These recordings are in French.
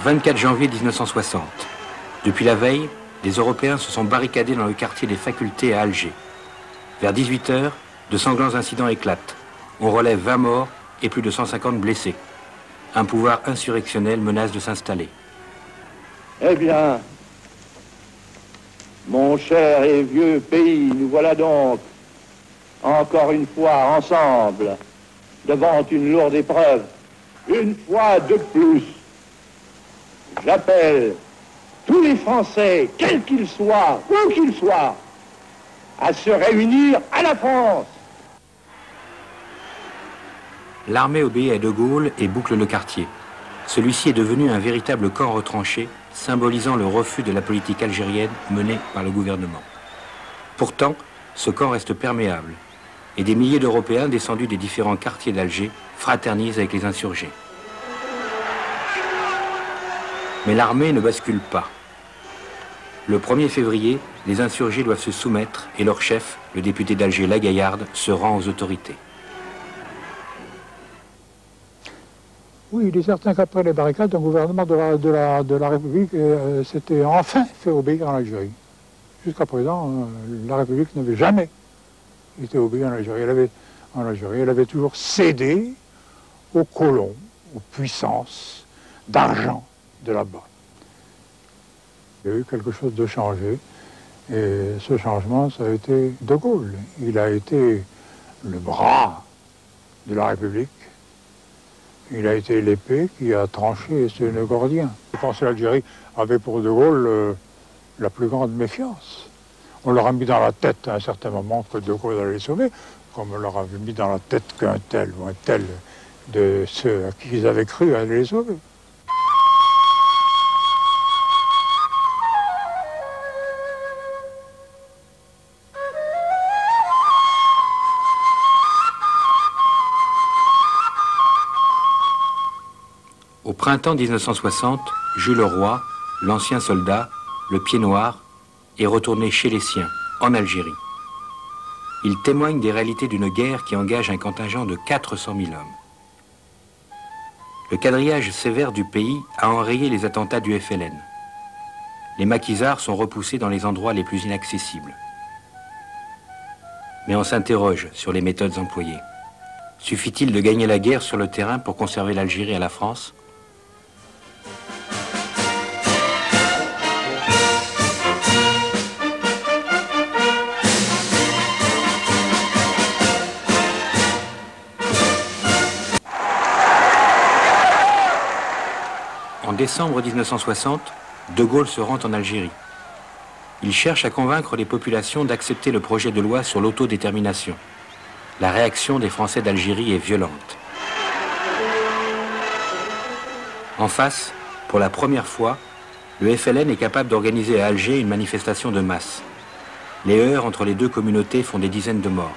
24 janvier 1960. Depuis la veille, les Européens se sont barricadés dans le quartier des Facultés à Alger. Vers 18 h, de sanglants incidents éclatent. On relève 20 morts et plus de 150 blessés. Un pouvoir insurrectionnel menace de s'installer. Eh bien, mon cher et vieux pays, nous voilà donc, encore une fois ensemble, devant une lourde épreuve. Une fois de plus, j'appelle tous les Français, quels qu'ils soient, où qu'ils soient, à se réunir à la France. L'armée obéit à De Gaulle et boucle le quartier. Celui-ci est devenu un véritable camp retranché, symbolisant le refus de la politique algérienne menée par le gouvernement. Pourtant, ce camp reste perméable, et des milliers d'Européens descendus des différents quartiers d'Alger fraternisent avec les insurgés. Mais l'armée ne bascule pas. Le 1er février, les insurgés doivent se soumettre et leur chef, le député d'Alger Lagaillarde, se rend aux autorités. Oui, il est certain qu'après les barricades, un gouvernement de la République s'était enfin fait obéir en Algérie. Jusqu'à présent, la République n'avait jamais été obéie en Algérie. Elle avait toujours cédé aux colons, aux puissances d'argent de là-bas. Il y a eu quelque chose de changé, et ce changement, ça a été De Gaulle. Il a été le bras de la République. Il a été l'épée qui a tranché ce nœud gordien. Je pense que l'Algérie avait pour De Gaulle la plus grande méfiance. On leur a mis dans la tête à un certain moment que De Gaulle allait les sauver, comme on leur avait mis dans la tête qu'un tel ou un tel de ceux à qui ils avaient cru allait les sauver. Au printemps 1960, Jules Roy, l'ancien soldat, le pied noir, est retourné chez les siens, en Algérie. Il témoigne des réalités d'une guerre qui engage un contingent de 400 000 hommes. Le quadrillage sévère du pays a enrayé les attentats du FLN. Les maquisards sont repoussés dans les endroits les plus inaccessibles. Mais on s'interroge sur les méthodes employées. Suffit-il de gagner la guerre sur le terrain pour conserver l'Algérie à la France ? En décembre 1960, De Gaulle se rend en Algérie. Il cherche à convaincre les populations d'accepter le projet de loi sur l'autodétermination. La réaction des Français d'Algérie est violente. En face, pour la première fois, le FLN est capable d'organiser à Alger une manifestation de masse. Les heurts entre les deux communautés font des dizaines de morts.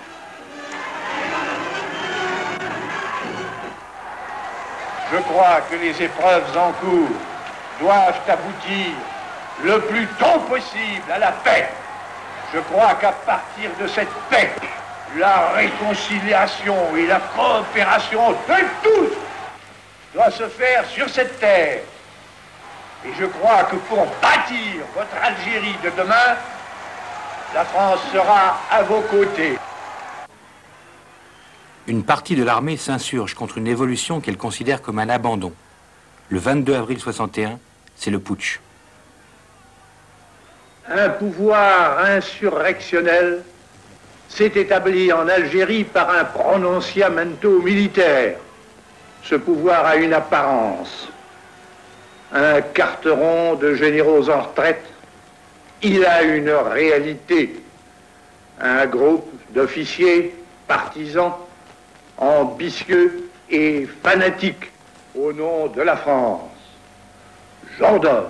Je crois que les épreuves en cours doivent aboutir le plus tôt possible à la paix. Je crois qu'à partir de cette paix, la réconciliation et la coopération de tous doit se faire sur cette terre. Et je crois que pour bâtir votre Algérie de demain, la France sera à vos côtés. Une partie de l'armée s'insurge contre une évolution qu'elle considère comme un abandon. Le 22 avril 61, c'est le putsch. Un pouvoir insurrectionnel s'est établi en Algérie par un prononciamento militaire. Ce pouvoir a une apparence. Un carteron de généraux en retraite. Il a une réalité. Un groupe d'officiers partisans, ambitieux et fanatiques au nom de la France. J'ordonne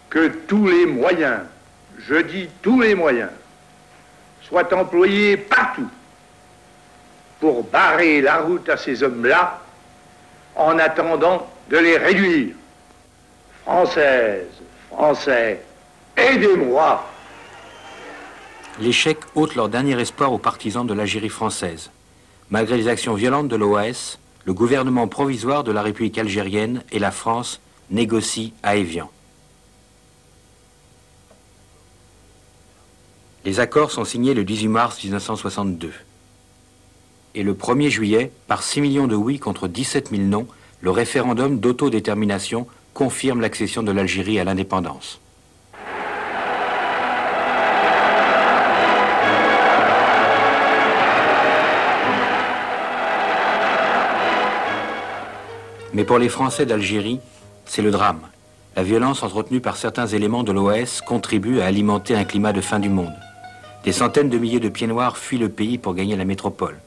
que tous les moyens, je dis tous les moyens, soient employés partout pour barrer la route à ces hommes-là en attendant de les réduire. Françaises, Français, aidez-moi. L'échec ôte leur dernier espoir aux partisans de l'Algérie française. Malgré les actions violentes de l'OAS, le gouvernement provisoire de la République algérienne et la France négocie à Évian. Les accords sont signés le 18 mars 1962. Et le 1er juillet, par 6 millions de oui contre 17 000 non, le référendum d'autodétermination confirme l'accession de l'Algérie à l'indépendance. Mais pour les Français d'Algérie, c'est le drame. La violence entretenue par certains éléments de l'OAS contribue à alimenter un climat de fin du monde. Des centaines de milliers de pieds-noirs fuient le pays pour gagner la métropole.